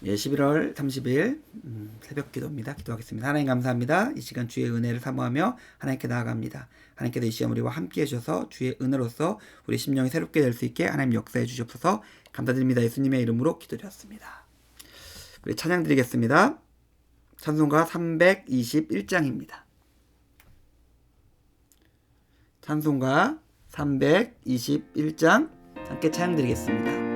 예, 11월 30일 새벽 기도입니다. 기도하겠습니다. 하나님 감사합니다. 이 시간 주의 은혜를 사모하며 하나님께 나아갑니다. 하나님께서 이 시간 우리와 함께 해주셔서 주의 은혜로서 우리 심령이 새롭게 될 수 있게 하나님 역사해 주시옵소서. 감사드립니다. 예수님의 이름으로 기도드렸습니다. 우리 찬양 드리겠습니다. 찬송가 321장입니다. 찬송가 321장 함께 찬양 드리겠습니다.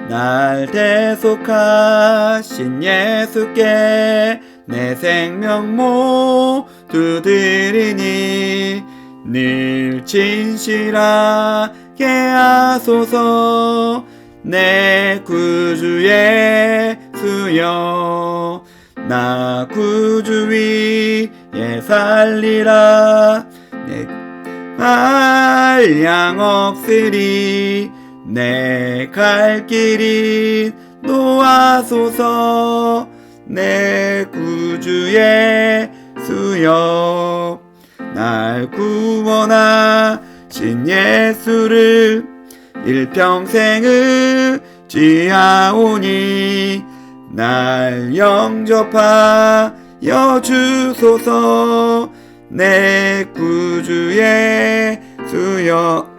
날 대속하신 예수께 내 생명 모두 드리니 늘 진실하게 하소서. 내 구주 예수여, 나 구주 위에 살리라. 내 한량 없으리. 내 갈 길이 놓아소서. 내 구주 예수여, 날 구원하신 예수를 일평생 의지하오니 날 영접하여 주소서. 내 구주 예수여,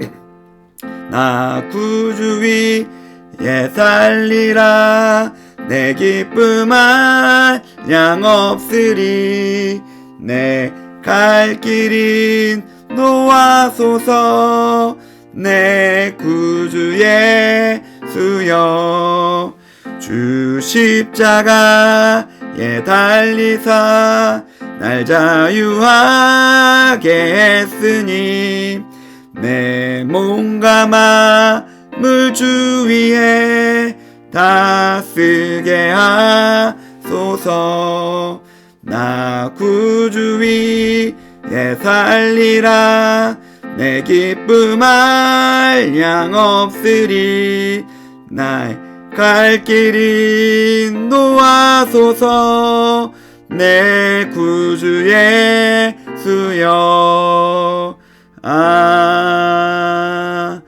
나 구주 위에 살리라. 내 기쁨 한량 없으리. 내 갈 길인 놓아소서. 내 구주 예수여, 주 십자가에 달리사 날 자유하게 했으니 내 몸과 마음을 주 위에 다 쓰게 하소서. 나 구주 위에 살리라. 내 기쁨 한량 없으리. 날 갈 길이 놓아소서. 내 구주 예수여, 아멘.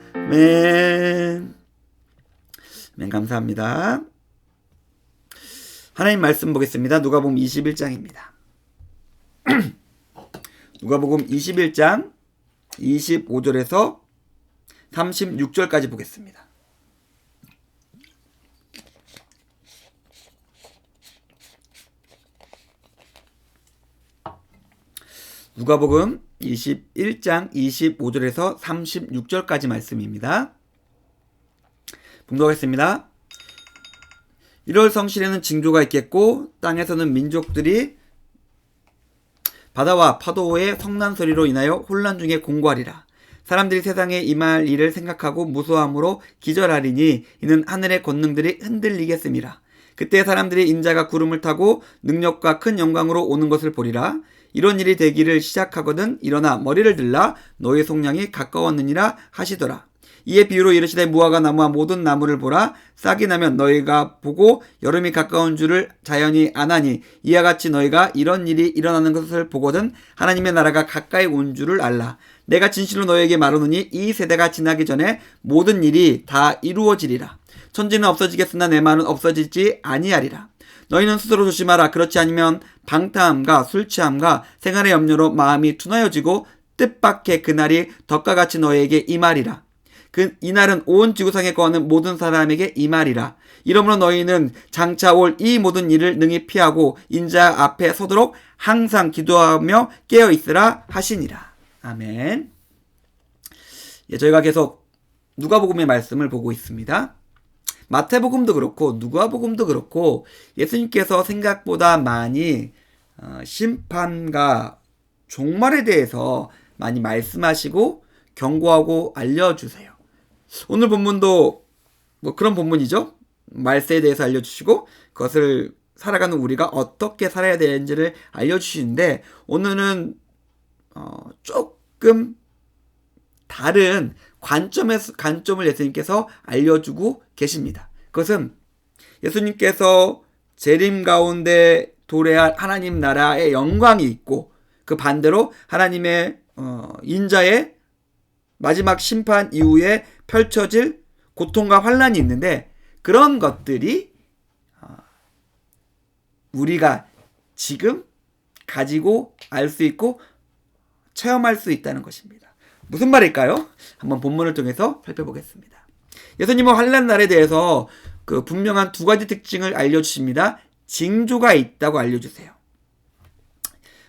감사합니다. 하나님 말씀 보겠습니다. 누가복음 21장입니다. 누가복음 21장 25절에서 36절까지 보겠습니다. 누가복음 21장 25절에서 36절까지 말씀입니다. 봉독하겠습니다. 1월 성실에는 징조가 있겠고 땅에서는 민족들이 바다와 파도의 성난 소리로 인하여 혼란 중에 공고하리라. 사람들이 세상에 임할 일을 생각하고 무소함으로 기절하리니 이는 하늘의 권능들이 흔들리겠음이라. 그때 사람들이 인자가 구름을 타고 능력과 큰 영광으로 오는 것을 보리라. 이런 일이 되기를 시작하거든 일어나 머리를 들라 너의 속량이 가까웠느니라 하시더라. 이에 비유로 이르시되 무화과 나무와 모든 나무를 보라. 싹이 나면 너희가 보고 여름이 가까운 줄을 자연히 아나니 이와 같이 너희가 이런 일이 일어나는 것을 보거든 하나님의 나라가 가까이 온 줄을 알라. 내가 진실로 너희에게 말하노니 이 세대가 지나기 전에 모든 일이 다 이루어지리라. 천지는 없어지겠으나 내 말은 없어지지 아니하리라. 너희는 스스로 조심하라. 그렇지 않으면 방탕함과 술취함과 생활의 염려로 마음이 둔하여지고 뜻밖의 그날이 덕과 같이 너희에게 임하리라. 이날은 온 지구상에 거하는 모든 사람에게 임하리라. 이러므로 너희는 장차 올 이 모든 일을 능히 피하고 인자 앞에 서도록 항상 기도하며 깨어있으라 하시니라. 아멘. 예, 저희가 계속 누가복음의 말씀을 보고 있습니다. 마태복음도 그렇고 누가복음도 그렇고 예수님께서 생각보다 많이 심판과 종말에 대해서 많이 말씀하시고 경고하고 알려주세요. 오늘 본문도 뭐 그런 본문이죠. 말세에 대해서 알려주시고 그것을 살아가는 우리가 어떻게 살아야 되는지를 알려주시는데 오늘은 조금 다른 관점을 예수님께서 알려주고 계십니다. 그것은 예수님께서 재림 가운데 도래할 하나님 나라의 영광이 있고 그 반대로 하나님의 인자의 마지막 심판 이후에 펼쳐질 고통과 환난이 있는데 그런 것들이 우리가 지금 가지고 알 수 있고 체험할 수 있다는 것입니다. 무슨 말일까요? 한번 본문을 통해서 살펴보겠습니다. 예수님은 환난 날에 대해서 그 분명한 두 가지 특징을 알려주십니다. 징조가 있다고 알려주세요.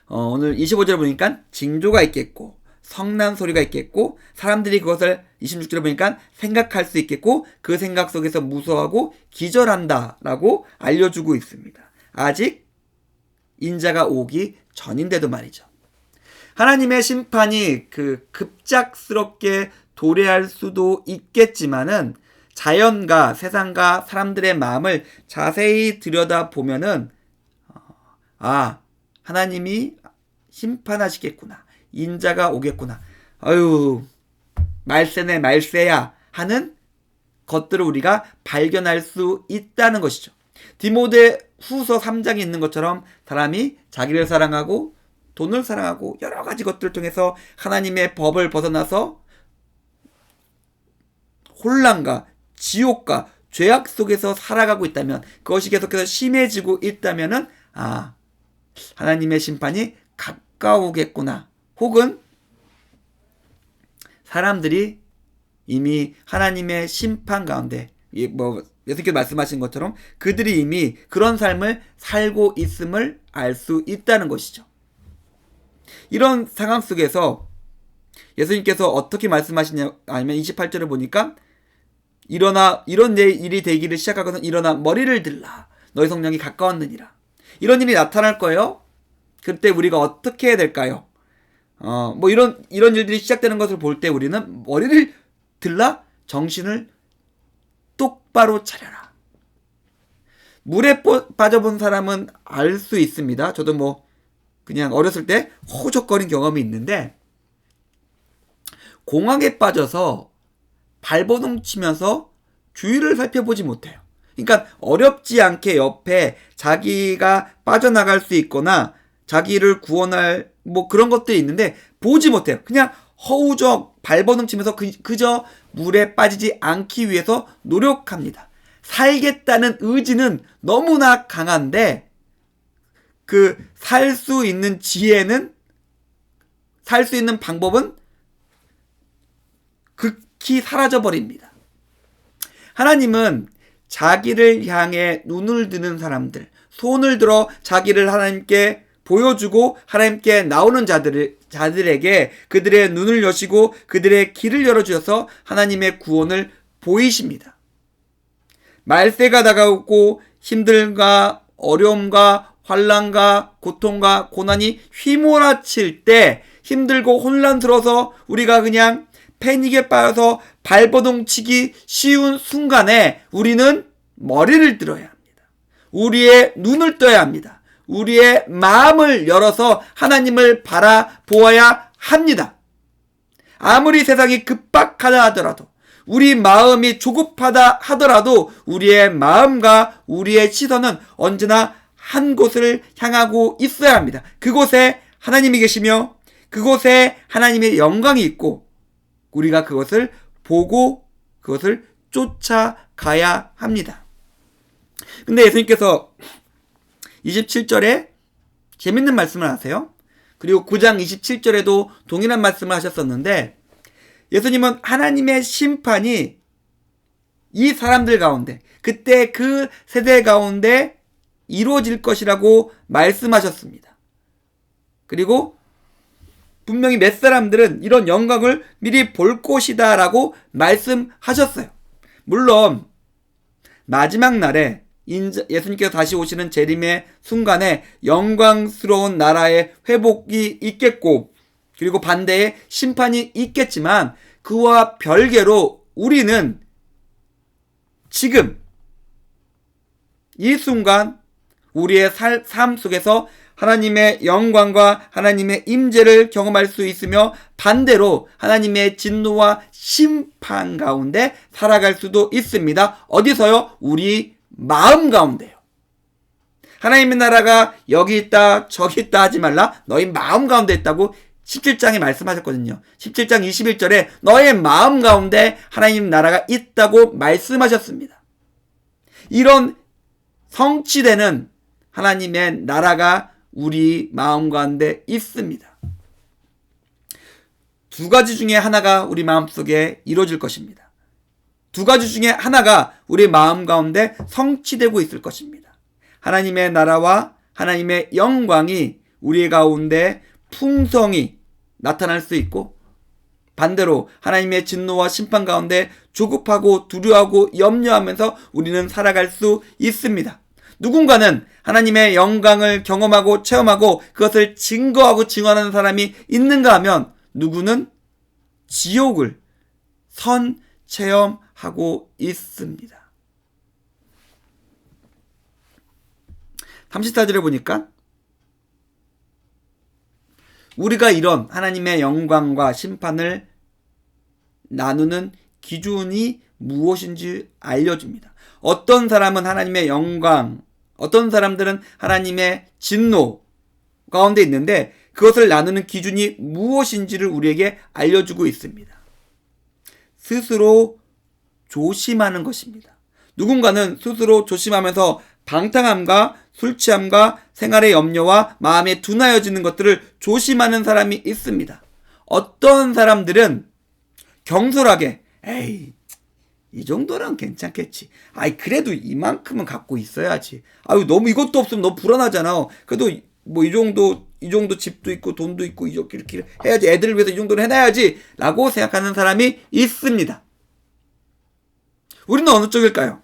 오늘 25절에 보니까 징조가 있겠고 성난 소리가 있겠고 사람들이 그것을 26절에 보니까 생각할 수 있겠고 그 생각 속에서 무서워하고 기절한다라고 알려주고 있습니다. 아직 인자가 오기 전인데도 말이죠. 하나님의 심판이 급작스럽게 도래할 수도 있겠지만은 자연과 세상과 사람들의 마음을 자세히 들여다보면은 하나님이 심판하시겠구나. 인자가 오겠구나. 아유, 말세네 말세야 하는 것들을 우리가 발견할 수 있다는 것이죠. 디모데 후서 3장에 있는 것처럼 사람이 자기를 사랑하고 돈을 사랑하고 여러 가지 것들을 통해서 하나님의 법을 벗어나서 혼란과 지옥과 죄악 속에서 살아가고 있다면 그것이 계속해서 심해지고 있다면은 하나님의 심판이 가까우겠구나. 혹은 사람들이 이미 하나님의 심판 가운데 예수께서 말씀하신 것처럼 그들이 이미 그런 삶을 살고 있음을 알 수 있다는 것이죠. 이런 상황 속에서 예수님께서 어떻게 말씀하시냐 아니면 28절을 보니까 일어나 이런 일이 되기를 시작하거든 일어나 머리를 들라 너희 성령이 가까웠느니라. 이런 일이 나타날 거예요. 그때 우리가 어떻게 해야 될까요? 이런 일들이 시작되는 것을 볼 때 우리는 머리를 들라 정신을 똑바로 차려라. 물에 빠져본 사람은 알 수 있습니다. 저도 그냥 어렸을 때 호적거린 경험이 있는데 공항에 빠져서 발버둥 치면서 주위를 살펴보지 못해요. 그러니까 어렵지 않게 옆에 자기가 빠져나갈 수 있거나 자기를 구원할 그런 것들이 있는데 보지 못해요. 그냥 허우적 발버둥 치면서 그저 물에 빠지지 않기 위해서 노력합니다. 살겠다는 의지는 너무나 강한데 살 수 있는 지혜는 살 수 있는 방법은 극히 사라져버립니다. 하나님은 자기를 향해 눈을 드는 사람들, 손을 들어 자기를 하나님께 보여주고 하나님께 나오는 자들에게 그들의 눈을 여시고 그들의 길을 열어주셔서 하나님의 구원을 보이십니다. 말세가 다가오고 힘듦과 어려움과 환난과 고통과 고난이 휘몰아칠 때 힘들고 혼란스러워서 우리가 그냥 패닉에 빠져서 발버둥 치기 쉬운 순간에 우리는 머리를 들어야 합니다. 우리의 눈을 떠야 합니다. 우리의 마음을 열어서 하나님을 바라보아야 합니다. 아무리 세상이 급박하다 하더라도 우리 마음이 조급하다 하더라도 우리의 마음과 우리의 시선은 언제나 한 곳을 향하고 있어야 합니다. 그곳에 하나님이 계시며 그곳에 하나님의 영광이 있고 우리가 그것을 보고 그것을 쫓아가야 합니다. 근데 예수님께서 27절에 재밌는 말씀을 하세요. 그리고 9장 27절에도 동일한 말씀을 하셨었는데 예수님은 하나님의 심판이 이 사람들 가운데 그때 그 세대 가운데 이루어질 것이라고 말씀하셨습니다. 그리고 분명히 몇 사람들은 이런 영광을 미리 볼 것이다 라고 말씀하셨어요. 물론 마지막 날에 예수님께서 다시 오시는 재림의 순간에 영광스러운 나라의 회복이 있겠고 그리고 반대에 심판이 있겠지만 그와 별개로 우리는 지금 이 순간 우리의 삶 속에서 하나님의 영광과 하나님의 임재를 경험할 수 있으며 반대로 하나님의 진노와 심판 가운데 살아갈 수도 있습니다. 어디서요? 우리 마음 가운데요. 하나님의 나라가 여기 있다 저기 있다 하지 말라. 너희 마음 가운데 있다고 17장에 말씀하셨거든요. 17장 21절에 너의 마음 가운데 하나님 나라가 있다고 말씀하셨습니다. 이런 성취되는 하나님의 나라가 우리 마음 가운데 있습니다. 두 가지 중에 하나가 우리 마음속에 이루어질 것입니다. 두 가지 중에 하나가 우리 마음 가운데 성취되고 있을 것입니다. 하나님의 나라와 하나님의 영광이 우리 가운데 풍성히 나타날 수 있고, 반대로 하나님의 진노와 심판 가운데 조급하고 두려워하고 염려하면서 우리는 살아갈 수 있습니다. 누군가는 하나님의 영광을 경험하고 체험하고 그것을 증거하고 증언하는 사람이 있는가 하면, 누구는 지옥을 체험하고 있습니다. 34절에 보니까 우리가 이런 하나님의 영광과 심판을 나누는 기준이 무엇인지 알려줍니다. 어떤 사람은 하나님의 영광, 어떤 사람들은 하나님의 진노 가운데 있는데 그것을 나누는 기준이 무엇인지를 우리에게 알려주고 있습니다. 스스로 조심하는 것입니다. 누군가는 스스로 조심하면서 방탕함과 술 취함과 생활의 염려와 마음에 둔하여지는 것들을 조심하는 사람이 있습니다. 어떤 사람들은 경솔하게 에이 이 정도는 괜찮겠지. 아이 그래도 이만큼은 갖고 있어야지. 아유 너무 이것도 없으면 너무 불안하잖아. 그래도 뭐 이 정도 집도 있고 돈도 있고 이렇게 해야지. 애들을 위해서 이 정도는 해놔야지 라고 생각하는 사람이 있습니다. 우리는 어느 쪽일까요?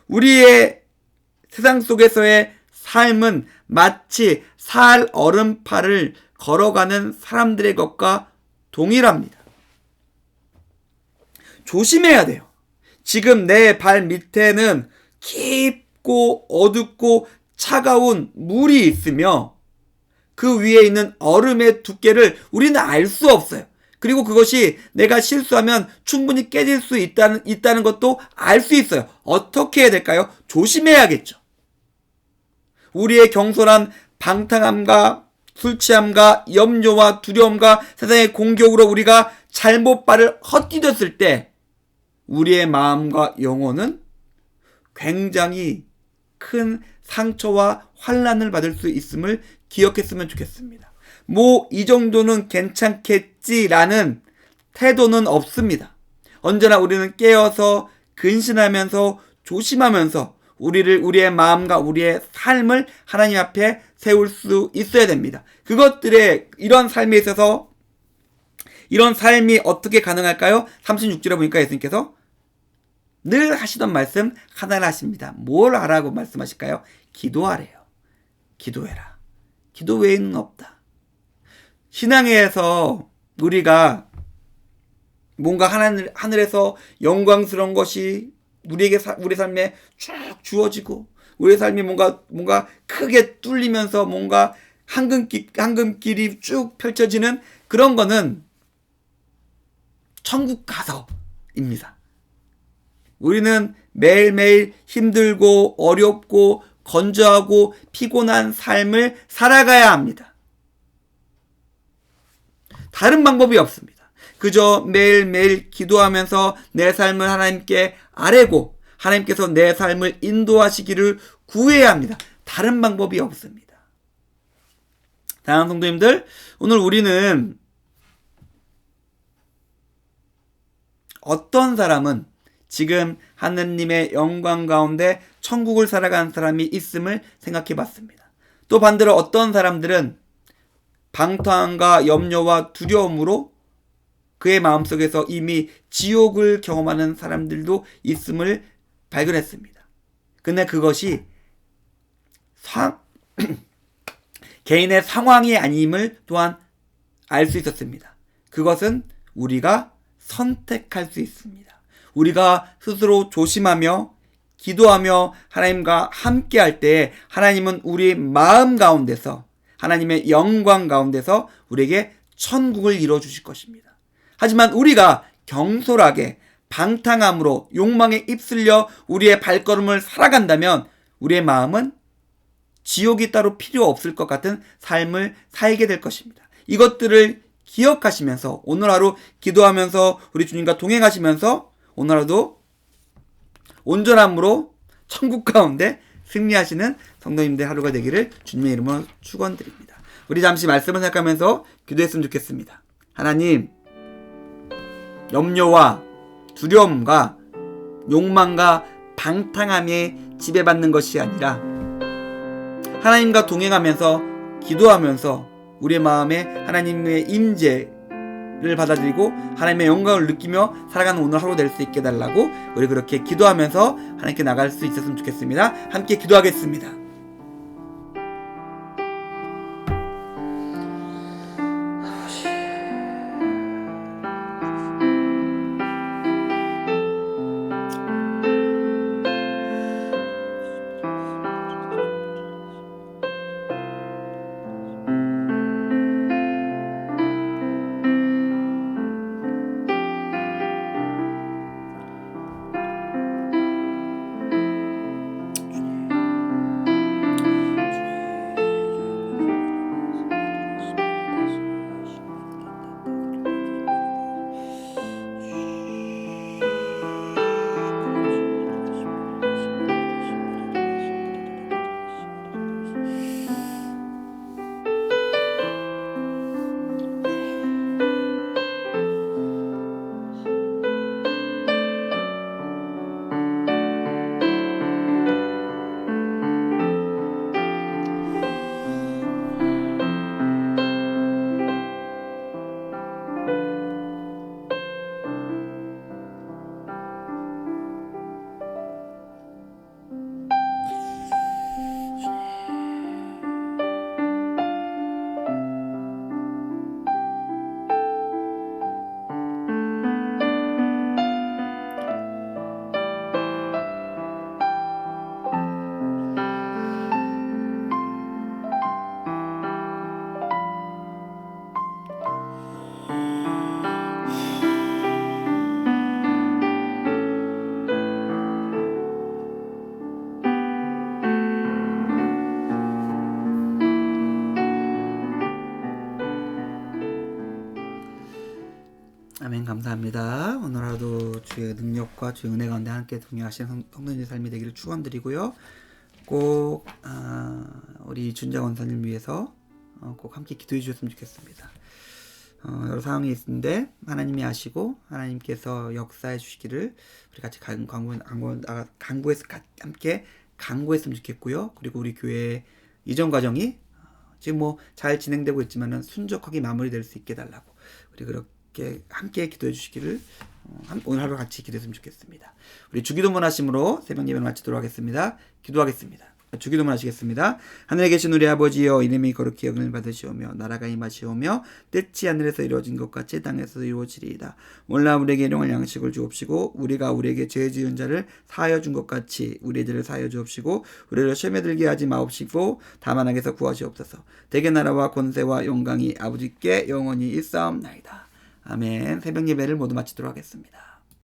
우리의 세상 속에서의 삶은 마치 살 얼음판을 걸어가는 사람들의 것과 동일합니다. 조심해야 돼요. 지금 내 발 밑에는 깊고 어둡고 차가운 물이 있으며 그 위에 있는 얼음의 두께를 우리는 알 수 없어요. 그리고 그것이 내가 실수하면 충분히 깨질 수 있다는 것도 알 수 있어요. 어떻게 해야 될까요? 조심해야겠죠. 우리의 경솔한 방탕함과 술 취함과 염려와 두려움과 세상의 공격으로 우리가 잘못 발을 헛디뎠을 때 우리의 마음과 영혼은 굉장히 큰 상처와 환난을 받을 수 있음을 기억했으면 좋겠습니다. 뭐 이 정도는 괜찮겠지라는 태도는 없습니다. 언제나 우리는 깨어서 근신하면서 조심하면서 우리의 마음과 우리의 삶을 하나님 앞에 세울 수 있어야 됩니다. 그것들의 이런 삶에 있어서 이런 삶이 어떻게 가능할까요? 36절에 보니까 예수님께서 늘 하시던 말씀 하나를 하십니다. 뭘 하라고 말씀하실까요? 기도하래요. 기도해라. 기도 외에는 없다. 신앙에서 우리가 뭔가 하늘에서 영광스러운 것이 우리 삶에 쭉 주어지고 우리 삶이 뭔가 크게 뚫리면서 뭔가 황금길이 쭉 펼쳐지는 그런 거는 천국 가서입니다. 우리는 매일매일 힘들고 어렵고 건조하고 피곤한 삶을 살아가야 합니다. 다른 방법이 없습니다. 그저 매일매일 기도하면서 내 삶을 하나님께 아뢰고 하나님께서 내 삶을 인도하시기를 구해야 합니다. 다른 방법이 없습니다. 사랑하는 성도님들, 오늘 우리는 어떤 사람은 지금 하느님의 영광 가운데 천국을 살아가는 사람이 있음을 생각해 봤습니다. 또 반대로 어떤 사람들은 방탕함과 염려와 두려움으로 그의 마음속에서 이미 지옥을 경험하는 사람들도 있음을 발견했습니다. 근데 그것이 개인의 상황이 아님을 또한 알 수 있었습니다. 그것은 우리가 선택할 수 있습니다. 우리가 스스로 조심하며 기도하며 하나님과 함께 할 때 하나님은 우리 마음 가운데서 하나님의 영광 가운데서 우리에게 천국을 이루어주실 것입니다. 하지만 우리가 경솔하게 방탕함으로 욕망에 휩쓸려 우리의 발걸음을 살아간다면 우리의 마음은 지옥이 따로 필요 없을 것 같은 삶을 살게 될 것입니다. 이것들을 기억하시면서 오늘 하루 기도하면서 우리 주님과 동행하시면서 오늘 하루도 온전함으로 천국 가운데 승리하시는 성도님들 하루가 되기를 주님의 이름으로 축원드립니다. 우리 잠시 말씀을 생각하면서 기도했으면 좋겠습니다. 하나님, 염려와 두려움과 욕망과 방탕함에 지배받는 것이 아니라 하나님과 동행하면서 기도하면서 우리의 마음에 하나님의 임재를 받아들이고 하나님의 영광을 느끼며 살아가는 오늘 하루 될 수 있게 해달라고 우리 그렇게 기도하면서 하나님께 나갈 수 있었으면 좋겠습니다. 함께 기도하겠습니다. 아멘. 감사합니다. 오늘 하루도 주의 능력과 주의 은혜 가운데 함께 동행하시는 성도님의 삶이 되기를 축원드리고요. 꼭 우리 준자 원사님 위해서 꼭 함께 기도해 주셨으면 좋겠습니다. 여러 상황이 있는데 하나님이 아시고 하나님께서 역사해 주시기를 우리 같이 강구해서 함께 강구했으면 좋겠고요. 그리고 우리 교회 이전 과정이 지금 잘 진행되고 있지만은 순적하게 마무리될 수 있게 해달라고 우리 그렇게 함께 기도해 주시기를 오늘 하루 같이 기도했으면 좋겠습니다. 우리 주기도문 하심으로 새벽 예배를 마치도록 하겠습니다. 기도하겠습니다. 주기도문 하시겠습니다. 하늘에 계신 우리 아버지여, 이름이 거룩히 여김을 받으시오며 나라가 임하시오며 뜻이 하늘에서 이루어진 것 같이 땅에서도 이루어지리이다. 오늘날 우리에게 일용할 양식을 주옵시고 우리가 우리에게 죄 지은 자를 사하여 준 것 같이 우리의 죄를 사하여 주옵시고 우리를 시험에 들게 하지 마옵시고 다만 악에서 구하시옵소서. 대개 나라와 권세와 영광이 아버지께 영원히 있사옵나이다. 아멘. 새벽 예배를 모두 마치도록 하겠습니다.